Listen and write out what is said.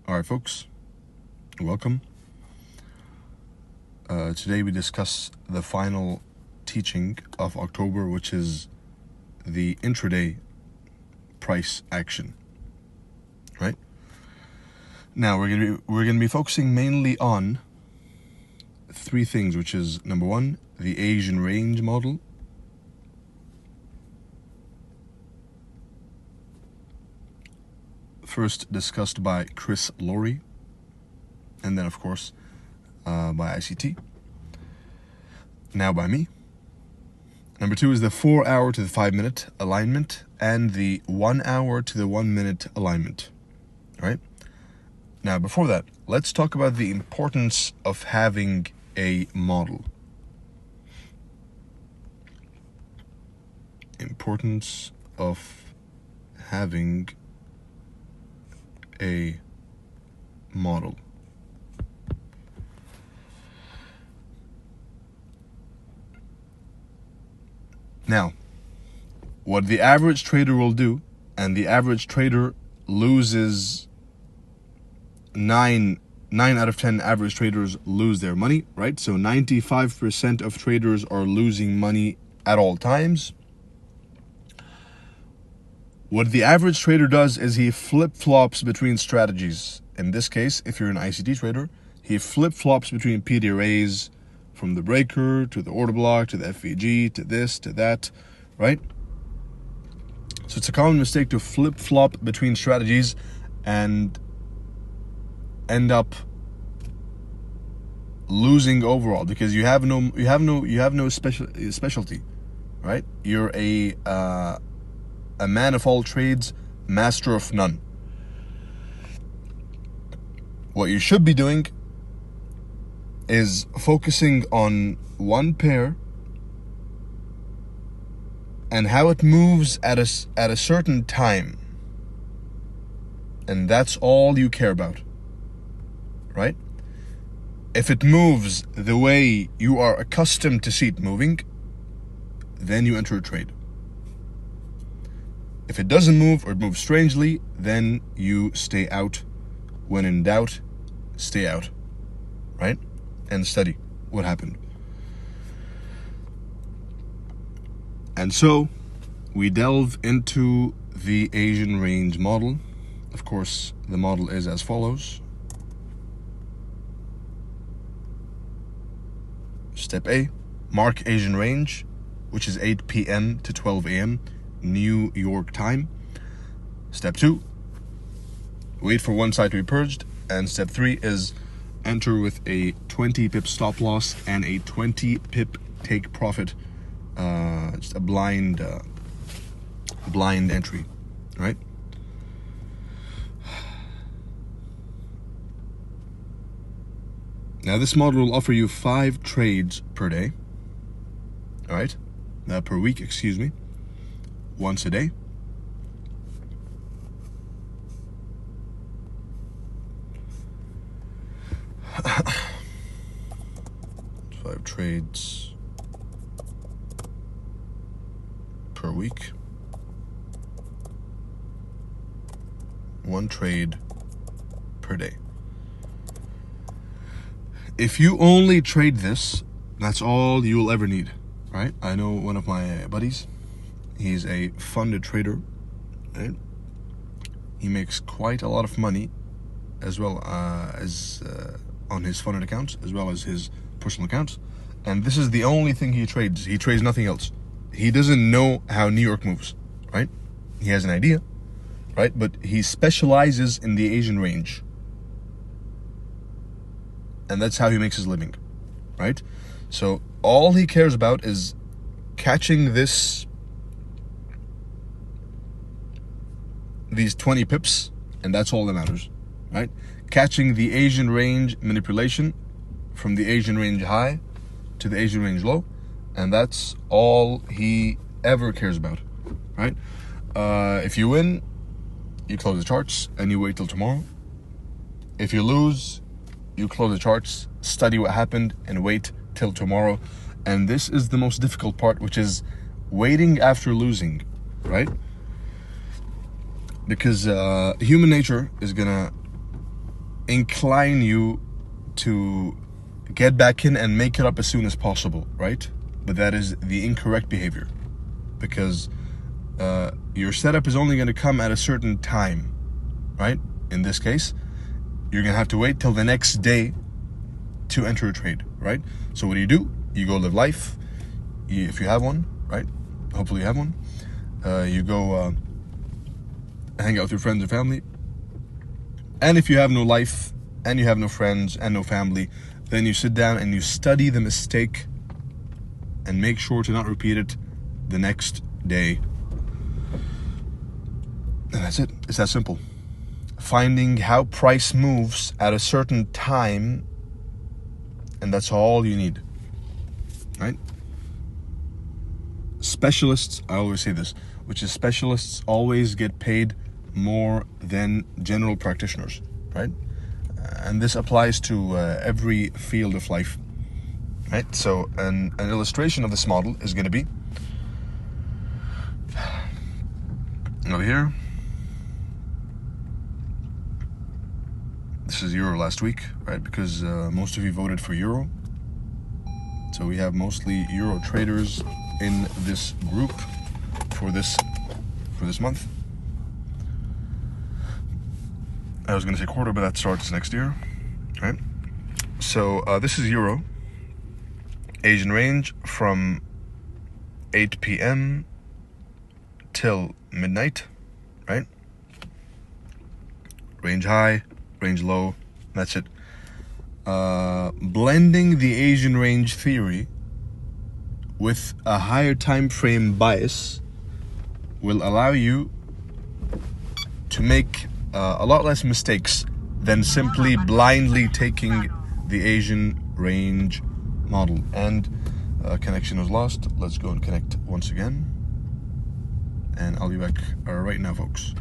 All right, folks, welcome. Today we discuss the final teaching of October, which is the intraday price action. Right? Now we're gonna be focusing mainly on three things, which is number one, the Asian range model. First discussed by Chris Lowry, and then of course by ICT. Now by me. Number two is the 4 hour to the 5 minute alignment and the 1 hour to the 1 minute alignment. All right? Now before that, let's talk about the importance of having a model. Importance of having a model. Now, what the average trader will do, and the average trader loses 9 out of 10 average traders lose their money, right? So 95% of traders are losing money at all times. What the average trader does is he flip-flops between strategies. In this case, if you're an ICT trader, he flip-flops between PDRAs, from the breaker to the order block to the FVG to this to that, right? So it's a common mistake to flip-flop between strategies and end up losing overall because you have no specialty, right? You're a man of all trades, master of none. What you should be doing is focusing on one pair and how it moves at a certain time. And that's all you care about, right? If it moves the way you are accustomed to see it moving, then you enter a trade. If it doesn't move or it moves strangely, then you stay out. When in doubt, stay out, right? And study what happened. And so we delve into the Asian range model. Of course, the model is as follows. Step A, mark Asian range, which is 8 p.m. to 12 a.m. New York time. Step 2, wait for one side to be purged. And step 3 is enter with a 20 pip stop loss and a 20 pip take profit, just a blind entry, right? Now this model will offer you 5 trades per day, all right? Per week, excuse me, once a day. Trades per week, 1 trade per day. If you only trade this, that's all you will ever need, right? I know one of my buddies, he's a funded trader, right? He makes quite a lot of money as well as on his funded accounts as well as his personal accounts. And this is the only thing he trades. He trades nothing else. He doesn't know how New York moves, right? He has an idea, right? But he specializes in the Asian range. And that's how he makes his living, right? So all he cares about is catching these 20 pips, and that's all that matters, right? Catching the Asian range manipulation from the Asian range high to the Asian range low, and that's all he ever cares about, right? If you win, you close the charts and you wait till tomorrow. If you lose, you close the charts, study what happened, and wait till tomorrow. And this is the most difficult part, which is waiting after losing, right? Because human nature is gonna incline you to get back in and make it up as soon as possible, right? But that is the incorrect behavior, because your setup is only going to come at a certain time, right? In this case, you're going to have to wait till the next day to enter a trade, right? So what do? You go live life, if you have one, right? Hopefully you have one. You go hang out with your friends and family. And if you have no life, and you have no friends and no family, then you sit down and you study the mistake and make sure to not repeat it the next day. And that's it. It's that simple. Finding how price moves at a certain time, and that's all you need, right? Specialists, I always say this, which is specialists always get paid more than general practitioners, right? And this applies to every field of life, right? So an illustration of this model is going to be over here. This is Euro last week, right? Because most of you voted for Euro. So we have mostly Euro traders in this group for this month. I was going to say quarter, but that starts next year, right? So this is Euro. Asian range from 8 p.m. till midnight, right? Range high, range low, that's it. Blending the Asian range theory with a higher time frame bias will allow you to make a lot less mistakes than simply blindly taking the Asian range model. And connection was lost. Let's go and connect once again, and I'll be back right now, folks.